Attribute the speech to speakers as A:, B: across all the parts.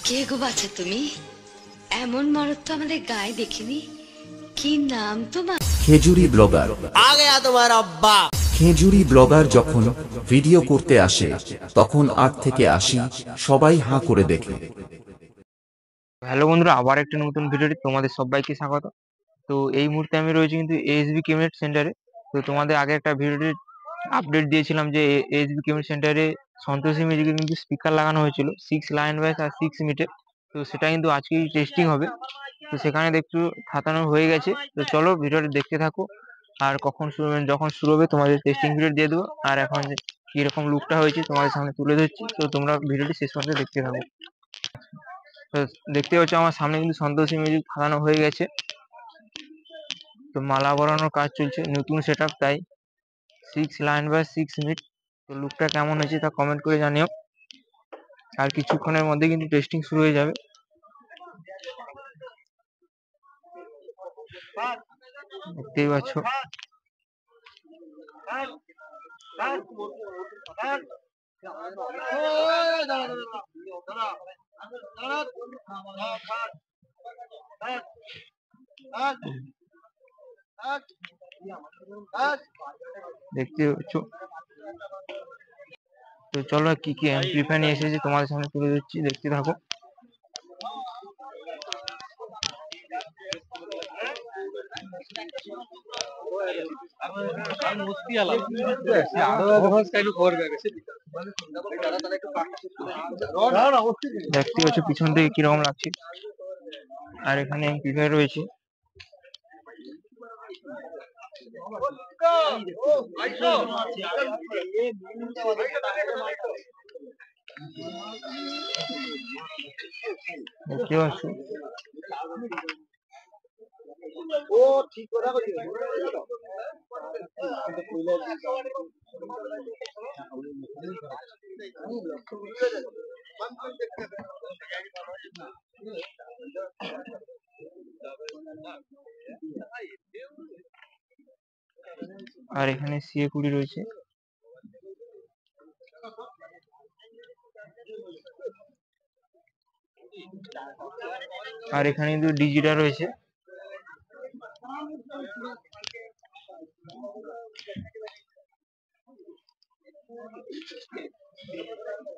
A: কে গো বাছা তুমি? এমন মরদ তো আমাদের গায়ে দেখিনি। কি নাম তোমার?
B: খেজুরি ব্লগার।
C: आ गया तुम्हारा बाप।
B: খেজুরি ব্লগার যখন ভিডিও করতে আসে তখন 8 থেকে 80 সবাই হাঁ করে দেখে।
D: হ্যালো বন্ধুরা, আবার একটা নতুন ভিডিওতে তোমাদের সবাইকে স্বাগত। তো এই মুহূর্তে আমি রয়েছি কিন্তু এএসবি ক্যাবিনেট সেন্টারে। তো তোমাদের আগে একটা ভিডিওতে আপডেট দিয়েছিলাম যে এএসবি ক্যাবিনেট সেন্টারে সন্তোষী মিউজিকের কিন্তু স্পিকার লাগানো হয়েছিল 6 লাইন ওয়াইজ আর 6 মিটার। তো সেটা কিন্তু আজকেই টেস্টিং হবে। তো সেখানে দেখছো খাতানো হয়ে গেছে। তো চলো ভিডিওটা দেখতে থাকো, আর যখন শুরু হবে তোমাদের টেস্টিং ভিডিও দিয়ে দেবো। আর এখন যে কিরকম লুকটা হয়েছে তোমাদের সামনে তুলে ধরছি, তো তোমরা ভিডিওটি শেষ পর্যন্ত দেখতে থাকো। তো দেখতে পাচ্ছ আমার সামনে কিন্তু সন্তোষী মিউজিক ফালানো হয়ে গেছে। তো মালা বরানোর কাজ চলছে, নতুন সেট আপ, তাই 6 লাইন বাই 6 মিনিট। তো লুকটা কেমন হয়েছে তা কমেন্ট করে জানিও। আর কিছুক্ষণের মধ্যে কিন্তু টেস্টিং শুরু হয়ে যাবে। দেখতেই পাচ্ছ। দেখতে পাচ্ছ। তো চলো কি কি অ্যাম্পলিফায়ার নিয়ে এসেছি তোমাদের সামনে তুলে দিচ্ছি, দেখতে থাকো। দেখতে পাচ্ছ পিছন থেকে কিরকম লাগছে। আর এখানে অ্যাম্পলিফায়ার রয়েছে। দেখতে পাচ্ছ। আর এখানে CA20 রয়েছে। আর এখানে কিন্তু ডিজিটা রয়েছে।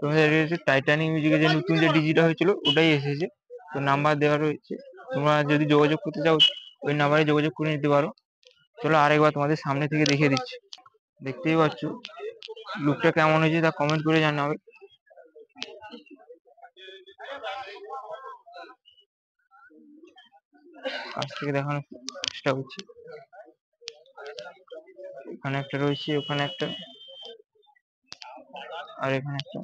D: তোমাদের টাইটানিক মিউজিকের যে নতুন যে ডিজিটা হয়েছিল ওটাই এসেছে। তো নাম্বার দেওয়া রয়েছে, তোমরা যদি যোগাযোগ করতে চাও ওই নাম্বারে যোগাযোগ করে নিতে পারো। চলো আরেকবার তোমাদের সামনে থেকে দেখিয়ে দিচ্ছি। দেখতেই পাচ্ছ লুকটা কেমন হয়েছে তা কমেন্ট করে জানাবে। কাছ থেকে দেখানোর চেষ্টা করছি। এখানে একটা রয়েছে, ওখানে একটা, আর এখানে একটা।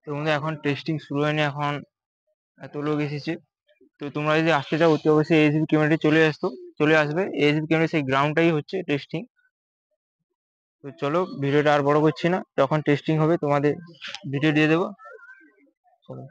D: তোমাদের এখন টেস্টিং শুরু হয়নি, এখন এত লোক এসেছে। তো তোমরা যদি আসতে চাও অতি অবশ্যই এএসবি ক্যাবিনেটে চলে আসবে। এএসবি ক্যাবিনেট সেই গ্রাউন্ডটাই হচ্ছে টেস্টিং। তো চলো ভিডিওটা আর বড় করছি না, যখন টেস্টিং হবে তোমাদের ভিডিও দিয়ে দেবো। চলো।